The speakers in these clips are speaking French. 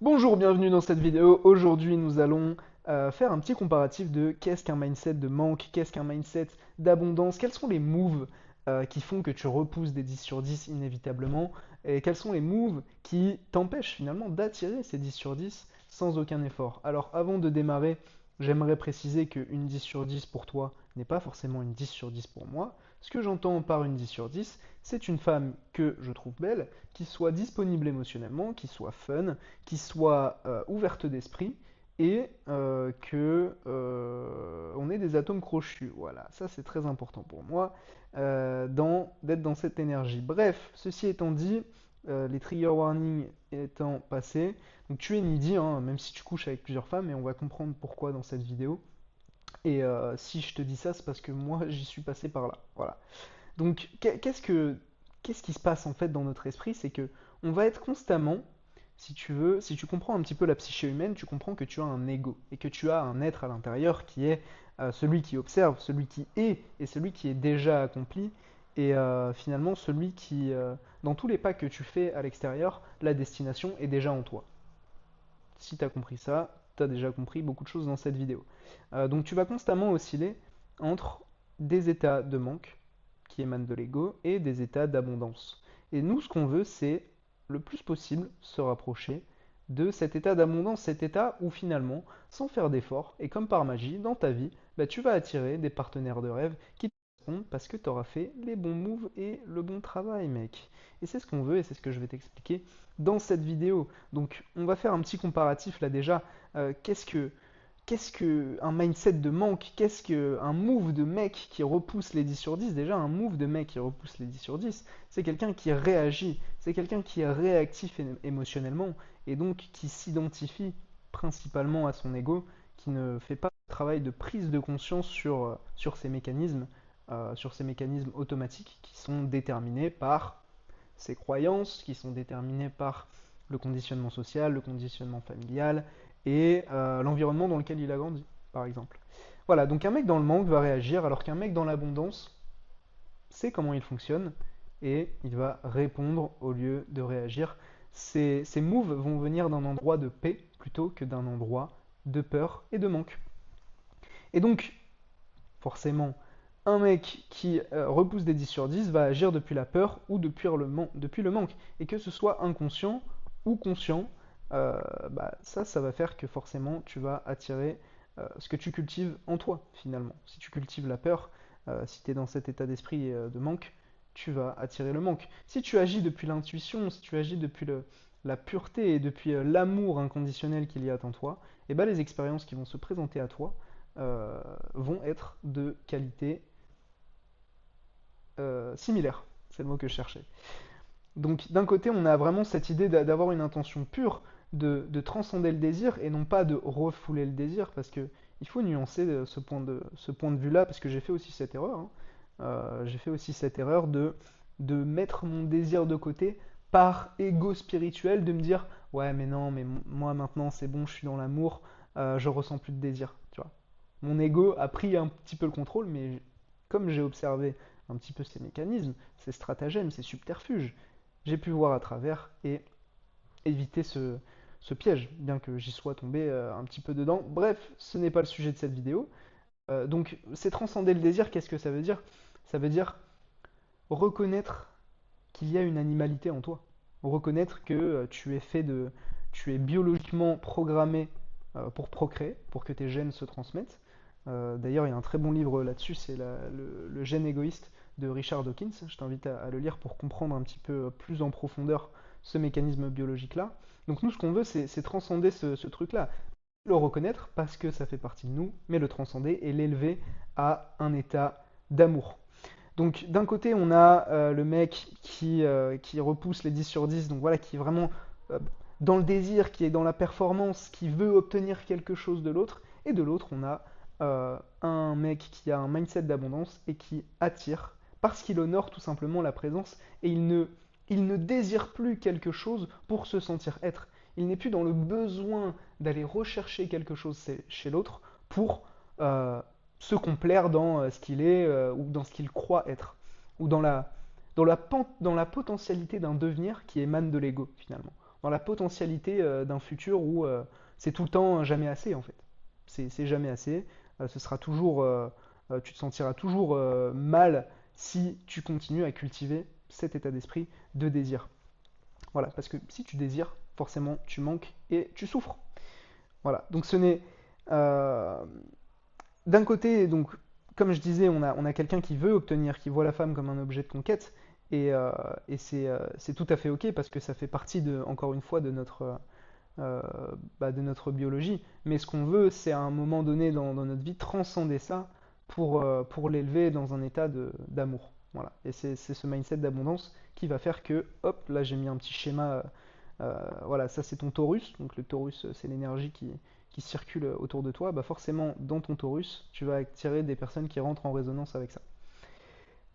Bonjour, bienvenue dans cette vidéo. Aujourd'hui, nous allons faire un petit comparatif de qu'est-ce qu'un mindset de manque, qu'est-ce qu'un mindset d'abondance, quels sont les moves qui font que tu repousses des 10 sur 10 inévitablement, et quels sont les moves qui t'empêchent finalement d'attirer ces 10 sur 10 sans aucun effort. Alors, avant de démarrer, j'aimerais préciser qu'une 10 sur 10 pour toi n'est pas forcément une 10 sur 10 pour moi. Ce que j'entends par une 10 sur 10, c'est une femme que je trouve belle, qui soit disponible émotionnellement, qui soit fun, qui soit ouverte d'esprit et que on ait des atomes crochus. Voilà, ça c'est très important pour moi d'être dans cette énergie. Bref, ceci étant dit, les trigger warnings étant passés, donc tu es needy, hein, même si tu couches avec plusieurs femmes, et on va comprendre pourquoi dans cette vidéo. Et si je te dis ça, c'est parce que moi j'y suis passé par là. Voilà. Donc qu'est-ce qui se passe en fait dans notre esprit? C'est que on va être constamment, si tu veux, si tu comprends un petit peu la psyché humaine, tu comprends que tu as un ego et que tu as un être à l'intérieur qui est celui qui observe, celui qui est et celui qui est déjà accompli et finalement celui qui, dans tous les pas que tu fais à l'extérieur, la destination est déjà en toi. Si tu as compris ça, tu as déjà compris beaucoup de choses dans cette vidéo. Donc tu vas constamment osciller entre des états de manque qui émanent de l'ego et des états d'abondance. Et nous, ce qu'on veut, c'est le plus possible se rapprocher de cet état d'abondance, cet état où finalement, sans faire d'effort, et comme par magie, dans ta vie, bah, tu vas attirer des partenaires de rêve qui te correspondent parce que tu auras fait les bons moves et le bon travail, mec. Et c'est ce qu'on veut et c'est ce que je vais t'expliquer dans cette vidéo. Donc, on va faire un petit comparatif là déjà. Qu'est-ce que un mindset de manque? Qu'est-ce qu'un move de mec qui repousse les 10 sur 10? Déjà, un move de mec qui repousse les 10 sur 10, c'est quelqu'un qui réagit, c'est quelqu'un qui est réactif émotionnellement et donc qui s'identifie principalement à son ego, qui ne fait pas de travail de prise de conscience sur ces mécanismes automatiques qui sont déterminés par ses croyances, qui sont déterminées par le conditionnement social, le conditionnement familial et l'environnement dans lequel il a grandi, par exemple. Voilà, donc un mec dans le manque va réagir alors qu'un mec dans l'abondance sait comment il fonctionne et il va répondre au lieu de réagir. Ces moves vont venir d'un endroit de paix plutôt que d'un endroit de peur et de manque. Et donc, forcément, un mec qui repousse des 10 sur 10 va agir depuis la peur ou depuis le manque. Et que ce soit inconscient ou conscient, ça va faire que forcément tu vas attirer ce que tu cultives en toi, finalement. Si tu cultives la peur, si tu es dans cet état d'esprit de manque, tu vas attirer le manque. Si tu agis depuis l'intuition, si tu agis depuis la pureté et depuis l'amour inconditionnel qu'il y a en toi, et ben les expériences qui vont se présenter à toi euh, vont être de qualité similaire. C'est le mot que je cherchais. Donc d'un côté, on a vraiment cette idée d'avoir une intention pure, de transcender le désir et non pas de refouler le désir, parce que il faut nuancer ce point de vue-là, parce que j'ai fait aussi cette erreur. Hein. J'ai fait aussi cette erreur de mettre mon désir de côté par ego spirituel, de me dire ouais mais non, mais moi maintenant c'est bon, je suis dans l'amour, je ressens plus de désir, tu vois. Mon ego a pris un petit peu le contrôle, mais comme j'ai observé un petit peu ces mécanismes, ces stratagèmes, ces subterfuges, j'ai pu voir à travers et éviter ce piège, bien que j'y sois tombé un petit peu dedans. Bref, ce n'est pas le sujet de cette vidéo. Donc, c'est transcender le désir, qu'est-ce que ça veut dire? Ça veut dire reconnaître qu'il y a une animalité en toi. Reconnaître que tu es biologiquement programmé pour procréer, pour que tes gènes se transmettent. D'ailleurs, il y a un très bon livre là-dessus, c'est le gène égoïste de Richard Dawkins. Je t'invite à le lire pour comprendre un petit peu plus en profondeur ce mécanisme biologique-là. Donc nous, ce qu'on veut, c'est transcender ce truc-là. Le reconnaître parce que ça fait partie de nous, mais le transcender et l'élever à un état d'amour. Donc d'un côté, on a le mec qui repousse les 10 sur 10, donc voilà, qui est vraiment euh, dans le désir, qui est dans la performance, qui veut obtenir quelque chose de l'autre. Et de l'autre, on a un mec qui a un mindset d'abondance et qui attire parce qu'il honore tout simplement la présence et il ne désire plus quelque chose pour se sentir être. Il n'est plus dans le besoin d'aller rechercher quelque chose chez l'autre pour se complaire dans ce qu'il est ou dans ce qu'il croit être, ou dans la potentialité d'un devenir qui émane de l'ego finalement. dans la potentialité d'un futur où c'est tout le temps jamais assez en fait. C'est jamais assez. Ce sera toujours, tu te sentiras toujours mal si tu continues à cultiver cet état d'esprit de désir. Voilà, parce que si tu désires, forcément tu manques et tu souffres. Voilà, donc ce n'est euh, d'un côté, donc, comme je disais, on a quelqu'un qui veut obtenir, qui voit la femme comme un objet de conquête, et c'est tout à fait ok parce que ça fait partie de, encore une fois, euh, de notre biologie. Mais ce qu'on veut, c'est à un moment donné dans notre vie transcender ça pour l'élever dans un état d'amour. Voilà. Et c'est ce mindset d'abondance qui va faire que, hop, là j'ai mis un petit schéma. Voilà, ça c'est ton Taurus. Donc le Taurus, c'est l'énergie qui circule autour de toi. Bah forcément, dans ton Taurus, tu vas attirer des personnes qui rentrent en résonance avec ça.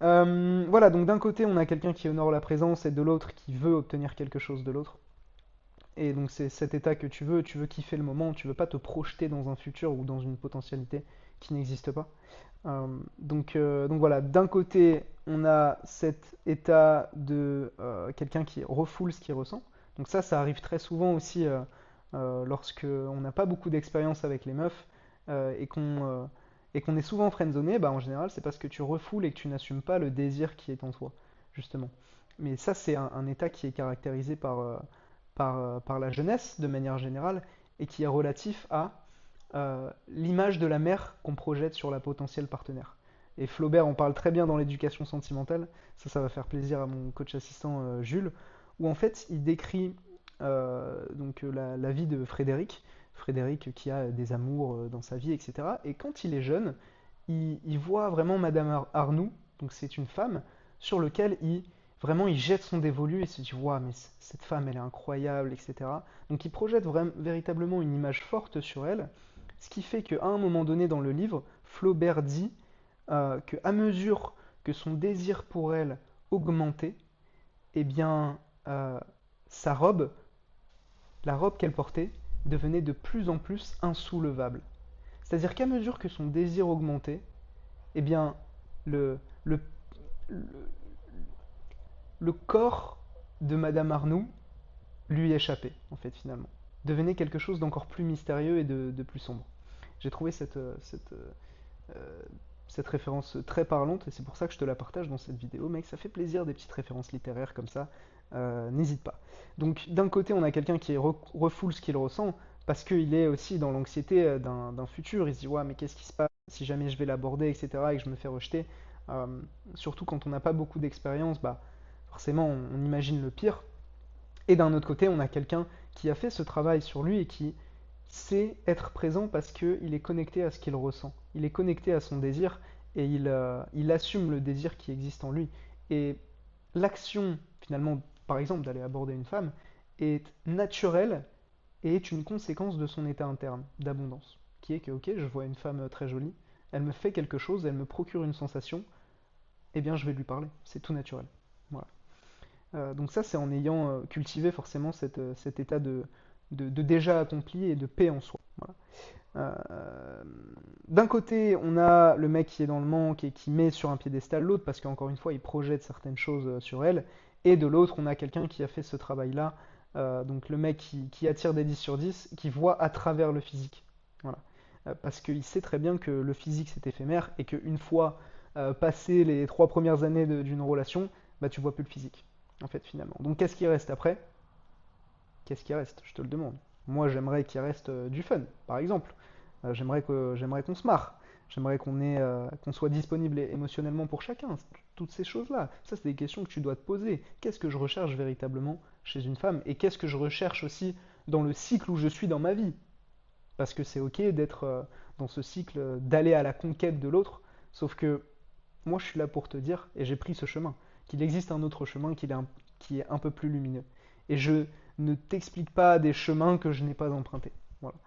Voilà, donc d'un côté, on a quelqu'un qui honore la présence et de l'autre qui veut obtenir quelque chose de l'autre. Et donc c'est cet état que tu veux kiffer le moment, tu veux pas te projeter dans un futur ou dans une potentialité qui n'existe pas. Donc voilà, d'un côté, on a cet état de quelqu'un qui refoule ce qu'il ressent. Donc ça arrive très souvent aussi lorsque on n'a pas beaucoup d'expérience avec les meufs et qu'on est souvent friendzoné, bah en général, c'est parce que tu refoules et que tu n'assumes pas le désir qui est en toi, justement. Mais ça, c'est un état qui est caractérisé par la jeunesse de manière générale et qui est relatif à l'image de la mère qu'on projette sur la potentielle partenaire. Et Flaubert en parle très bien dans l'éducation sentimentale, ça va faire plaisir à mon coach assistant Jules, où en fait il décrit la vie de Frédéric, Frédéric qui a des amours dans sa vie, etc. Et quand il est jeune, il voit vraiment Madame Arnoux, donc c'est une femme, sur lequel vraiment il jette son dévolu et se dit waouh mais cette femme elle est incroyable, etc. Donc il projette véritablement une image forte sur elle, ce qui fait qu'à un moment donné dans le livre, Flaubert dit qu'à mesure que son désir pour elle augmentait, eh bien euh, sa robe, la robe qu'elle portait, devenait de plus en plus insoulevable. C'est-à-dire qu'à mesure que son désir augmentait, eh bien le, le, le, le corps de Madame Arnoux lui échappait, en fait, finalement. Devenait quelque chose d'encore plus mystérieux et de plus sombre. J'ai trouvé euh, cette référence très parlante et c'est pour ça que je te la partage dans cette vidéo, mec. Ça fait plaisir des petites références littéraires comme ça. N'hésite pas. Donc, d'un côté, on a quelqu'un qui refoule ce qu'il ressent parce qu'il est aussi dans l'anxiété d'un futur. Il se dit, ouais, mais qu'est-ce qui se passe si jamais je vais l'aborder, etc., et que je me fais rejeter. Euh, Surtout quand on n'a pas beaucoup d'expérience, bah, forcément, on imagine le pire. Et d'un autre côté, on a quelqu'un qui a fait ce travail sur lui et qui sait être présent parce qu'il est connecté à ce qu'il ressent. Il est connecté à son désir et il assume le désir qui existe en lui. Et l'action, finalement, par exemple, d'aller aborder une femme, est naturelle et est une conséquence de son état interne d'abondance. Qui est que, ok, je vois une femme très jolie, elle me fait quelque chose, elle me procure une sensation, eh bien je vais lui parler. C'est tout naturel. Voilà. Donc ça, c'est en ayant cultivé forcément cet état de déjà accompli et de paix en soi. Voilà. Euh, D'un côté, on a le mec qui est dans le manque et qui met sur un piédestal l'autre parce qu'encore une fois, il projette certaines choses sur elle. Et de l'autre, on a quelqu'un qui a fait ce travail-là. Donc le mec qui attire des 10 sur 10, qui voit à travers le physique. Voilà. Parce qu'il sait très bien que le physique c'est éphémère et qu'une fois passé les 3 premières années d'une relation, bah tu vois plus le physique en fait, finalement. Donc, qu'est-ce qui reste après? Qu'est-ce qui reste? Je te le demande. Moi, j'aimerais qu'il reste du fun, par exemple. J'aimerais qu'on se marre. J'aimerais qu'on soit disponible émotionnellement pour chacun. Toutes ces choses-là. Ça, c'est des questions que tu dois te poser. Qu'est-ce que je recherche véritablement chez une femme? Et qu'est-ce que je recherche aussi dans le cycle où je suis dans ma vie? Parce que c'est ok d'être dans ce cycle, d'aller à la conquête de l'autre. Sauf que moi, je suis là pour te dire, et j'ai pris ce chemin, qu'il existe un autre chemin qui est un peu plus lumineux. Et je ne t'explique pas des chemins que je n'ai pas empruntés. Voilà.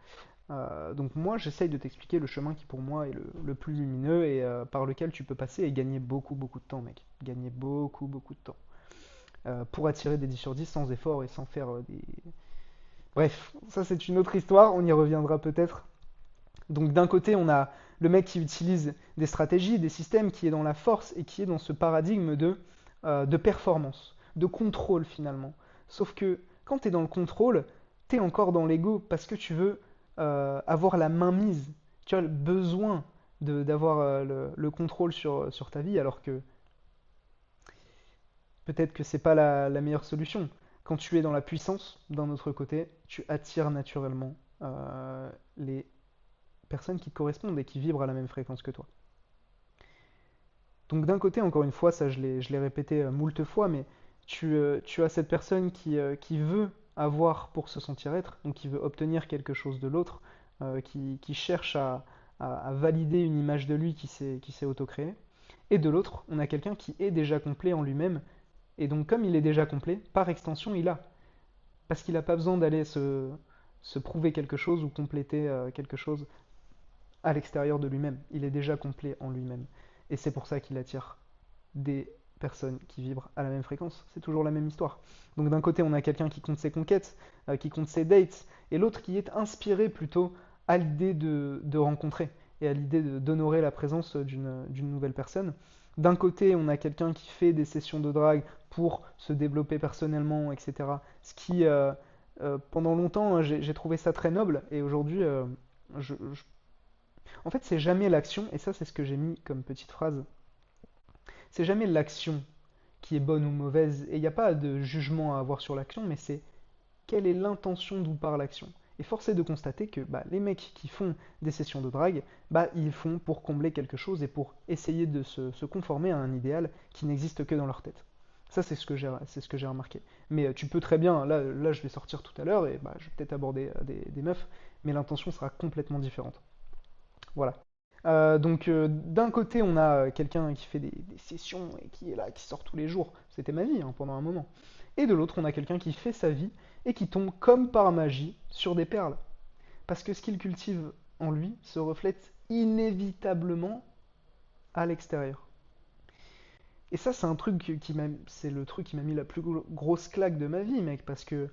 Donc moi, j'essaye de t'expliquer le chemin qui pour moi est le plus lumineux et par lequel tu peux passer et gagner beaucoup, beaucoup de temps, mec. Gagner beaucoup, beaucoup de temps. Pour attirer des 10 sur 10 sans effort et sans faire des... Bref, ça c'est une autre histoire, on y reviendra peut-être. Donc d'un côté, on a le mec qui utilise des stratégies, des systèmes, qui est dans la force et qui est dans ce paradigme de performance, de contrôle finalement. Sauf que Quand tu es dans le contrôle, tu es encore dans l'ego parce que tu veux avoir la main mise. Tu as le besoin d'avoir le contrôle sur ta vie, alors que peut-être que c'est pas la meilleure solution. Quand tu es dans la puissance, d'un autre côté, tu attires naturellement les personnes qui te correspondent et qui vibrent à la même fréquence que toi. Donc d'un côté, encore une fois, ça je l'ai répété moult fois, mais tu as cette personne qui veut avoir pour se sentir être, donc qui veut obtenir quelque chose de l'autre, qui cherche à valider une image de lui qui s'est auto-créée. Et de l'autre, on a quelqu'un qui est déjà complet en lui-même, et donc comme il est déjà complet, par extension, il a. Parce qu'il n'a pas besoin d'aller se prouver quelque chose ou compléter quelque chose à l'extérieur de lui-même. Il est déjà complet en lui-même. Et c'est pour ça qu'il attire des personnes qui vibrent à la même fréquence. C'est toujours la même histoire. Donc d'un côté, on a quelqu'un qui compte ses conquêtes, qui compte ses dates, et l'autre qui est inspiré plutôt à l'idée de rencontrer et à l'idée d'honorer la présence d'une nouvelle personne. D'un côté, on a quelqu'un qui fait des sessions de drague pour se développer personnellement, etc. Ce qui, pendant longtemps, j'ai trouvé ça très noble, et aujourd'hui, en fait, c'est jamais l'action, et ça, c'est ce que j'ai mis comme petite phrase. C'est jamais l'action qui est bonne ou mauvaise, et il n'y a pas de jugement à avoir sur l'action, mais c'est quelle est l'intention d'où part l'action. Et force est de constater que bah, les mecs qui font des sessions de drague, bah, ils font pour combler quelque chose et pour essayer de se conformer à un idéal qui n'existe que dans leur tête. Ça, c'est ce que j'ai remarqué. Mais tu peux très bien, là, je vais sortir tout à l'heure et bah, je vais peut-être aborder des meufs, mais l'intention sera complètement différente. Voilà. Donc d'un côté, on a quelqu'un qui fait des sessions et qui est là, qui sort tous les jours. C'était ma vie hein, pendant un moment. Et de l'autre, on a quelqu'un qui fait sa vie et qui tombe comme par magie sur des perles. Parce que ce qu'il cultive en lui se reflète inévitablement à l'extérieur. Et ça, c'est un truc c'est le truc qui m'a mis la plus grosse claque de ma vie, mec, parce que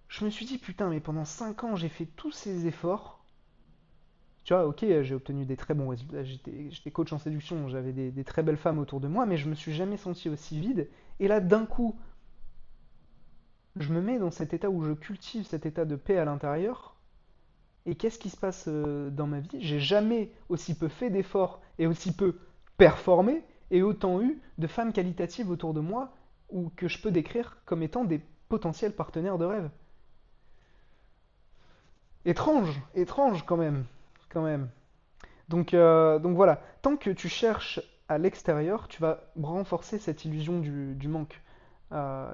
je me suis dit, putain, mais pendant 5 ans, j'ai fait tous ces efforts. Tu vois, ok, j'ai obtenu des très bons résultats, j'étais coach en séduction, j'avais des très belles femmes autour de moi, mais je me suis jamais senti aussi vide. Et là, d'un coup, je me mets dans cet état où je cultive cet état de paix à l'intérieur. Et qu'est-ce qui se passe dans ma vie? J'ai jamais aussi peu fait d'efforts et aussi peu performé et autant eu de femmes qualitatives autour de moi ou que je peux décrire comme étant des potentiels partenaires de rêve. Étrange, étrange quand même, quand même. Donc voilà, tant que tu cherches à l'extérieur, tu vas renforcer cette illusion du manque.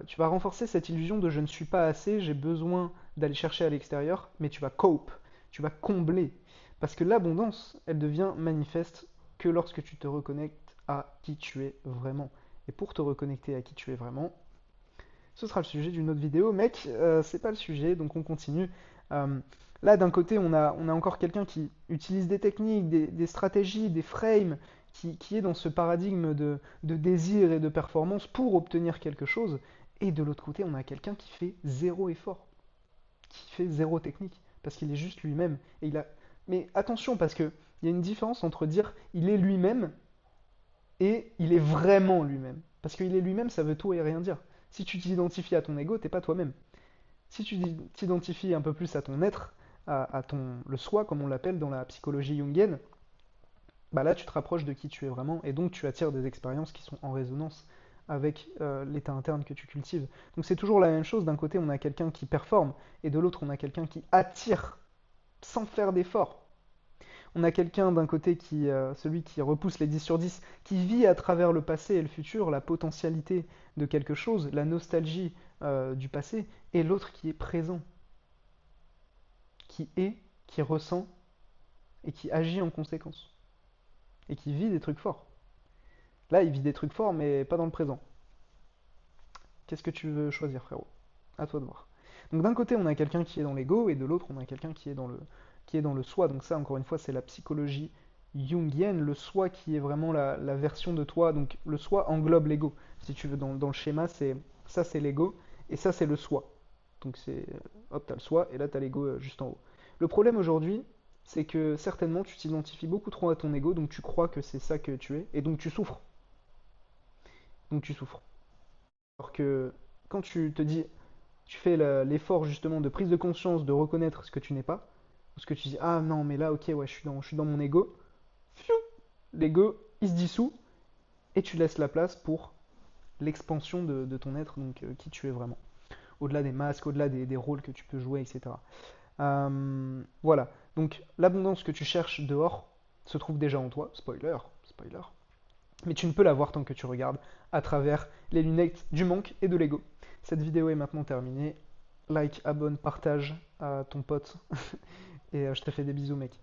Tu vas renforcer cette illusion de je ne suis pas assez, j'ai besoin d'aller chercher à l'extérieur, mais tu vas cope, tu vas combler. Parce que l'abondance, elle devient manifeste que lorsque tu te reconnectes à qui tu es vraiment. Et pour te reconnecter à qui tu es vraiment, ce sera le sujet d'une autre vidéo, mec, c'est pas le sujet, donc on continue. Euh, Là, d'un côté, on a encore quelqu'un qui utilise des techniques, des stratégies, des frames, qui est dans ce paradigme de désir et de performance pour obtenir quelque chose. Et de l'autre côté, on a quelqu'un qui fait zéro effort, qui fait zéro technique, parce qu'il est juste lui-même. Et il a... Mais attention, parce qu'il y a une différence entre dire il est lui-même et il est vraiment lui-même. Parce qu'il est lui-même, ça veut tout et rien dire. Si tu t'identifies à ton ego, t'es pas toi-même. Si tu t'identifies un peu plus à ton être, le soi, comme on l'appelle dans la psychologie jungienne, bah là tu te rapproches de qui tu es vraiment et donc tu attires des expériences qui sont en résonance avec l'état interne que tu cultives. Donc c'est toujours la même chose, d'un côté on a quelqu'un qui performe et de l'autre on a quelqu'un qui attire sans faire d'effort. On a quelqu'un d'un côté celui qui repousse les 10 sur 10, qui vit à travers le passé et le futur, la potentialité de quelque chose, la nostalgie du passé, et l'autre qui est présent, qui est, qui ressent et qui agit en conséquence, et qui vit des trucs forts. Là, il vit des trucs forts, mais pas dans le présent. Qu'est-ce que tu veux choisir, frérot? À toi de voir. Donc d'un côté, on a quelqu'un qui est dans l'ego, et de l'autre, on a quelqu'un qui est dans le soi. Donc ça, encore une fois, c'est la psychologie jungienne, le soi qui est vraiment la version de toi. Donc le soi englobe l'ego. Si tu veux, dans le schéma, ça c'est l'ego, et ça c'est le soi. Donc hop, t'as le soi, et là t'as l'ego juste en haut. Le problème aujourd'hui, c'est que certainement tu t'identifies beaucoup trop à ton ego, donc tu crois que c'est ça que tu es, et donc tu souffres. Donc tu souffres. Alors que quand tu te dis tu fais l'effort justement de prise de conscience, de reconnaître ce que tu n'es pas, ou ce que tu dis, ah non, mais là, ok, ouais, je suis dans mon ego, fiou, l'ego, il se dissout, et tu laisses la place pour l'expansion de ton être, donc qui tu es vraiment. Au-delà des masques, au-delà des rôles que tu peux jouer, etc. Voilà. Donc l'abondance que tu cherches dehors se trouve déjà en toi. Spoiler, spoiler. Mais tu ne peux la voir tant que tu regardes à travers les lunettes du manque et de l'ego. Cette vidéo est maintenant terminée. Like, abonne, partage à ton pote. Et je te fais des bisous, mec.